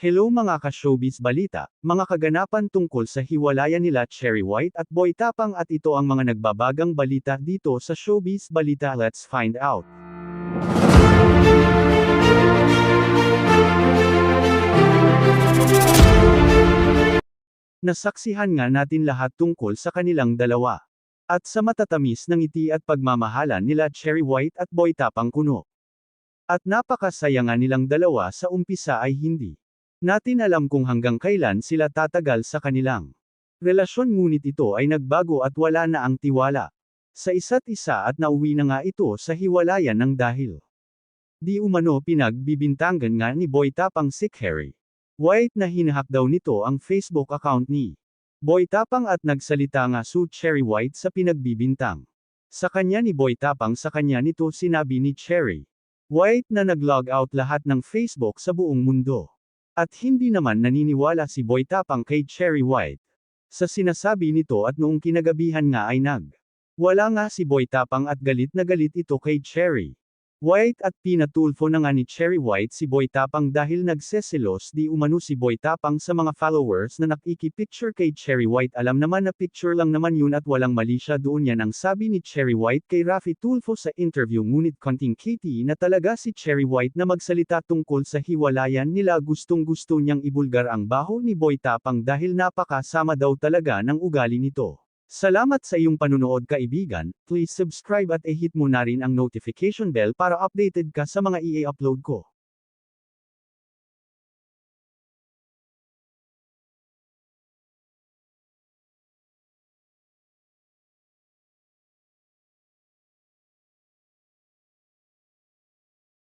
Hello mga ka-showbiz balita, mga kaganapan tungkol sa hiwalayan nila Cherry White at Boy Tapang at ito ang mga nagbabagang balita dito sa Showbiz Balita. Let's find out. Nasaksihan nga natin lahat tungkol sa kanilang dalawa. At sa matatamis ng ngiti at pagmamahalan nila Cherry White at Boy Tapang kuno. At napakasaya nga nilang dalawa sa umpisa ay hindi natin alam kung hanggang kailan sila tatagal sa kanilang relasyon, ngunit ito ay nagbago at wala na ang tiwala sa isa't isa at nauwi na nga ito sa hiwalayan ng dahil di umano pinagbibintangan nga ni Boy Tapang si Cherry White na hinahak daw nito ang Facebook account ni Boy Tapang at nagsalita nga si Cherry White sa pinagbibintang sa kanya ni Boy Tapang. Sa kanya nito sinabi ni Cherry White na nag-log out lahat ng Facebook sa buong mundo. At hindi naman naniniwala si Boy Tapang kay Cherry White sa sinasabi nito at noong kinagabihan nga ay wala nga si Boy Tapang at galit na galit ito kay Cherry White at pinatulfo na nga ni Cherry White si Boy Tapang dahil nagseselos di umano si Boy Tapang sa mga followers na nakikipicture kay Cherry White. Alam naman na picture lang naman yun at walang mali siya doon, yan ang sabi ni Cherry White kay Raffy Tulfo sa interview. Ngunit konting KT na talaga si Cherry White na magsalita tungkol sa hiwalayan nila. Gustong-gusto niyang ibulgar ang baho ni Boy Tapang dahil napakasama daw talaga ng ugali nito. Salamat sa iyong panunood kaibigan, please subscribe at i-hit mo na rin ang notification bell para updated ka sa mga i-upload ko.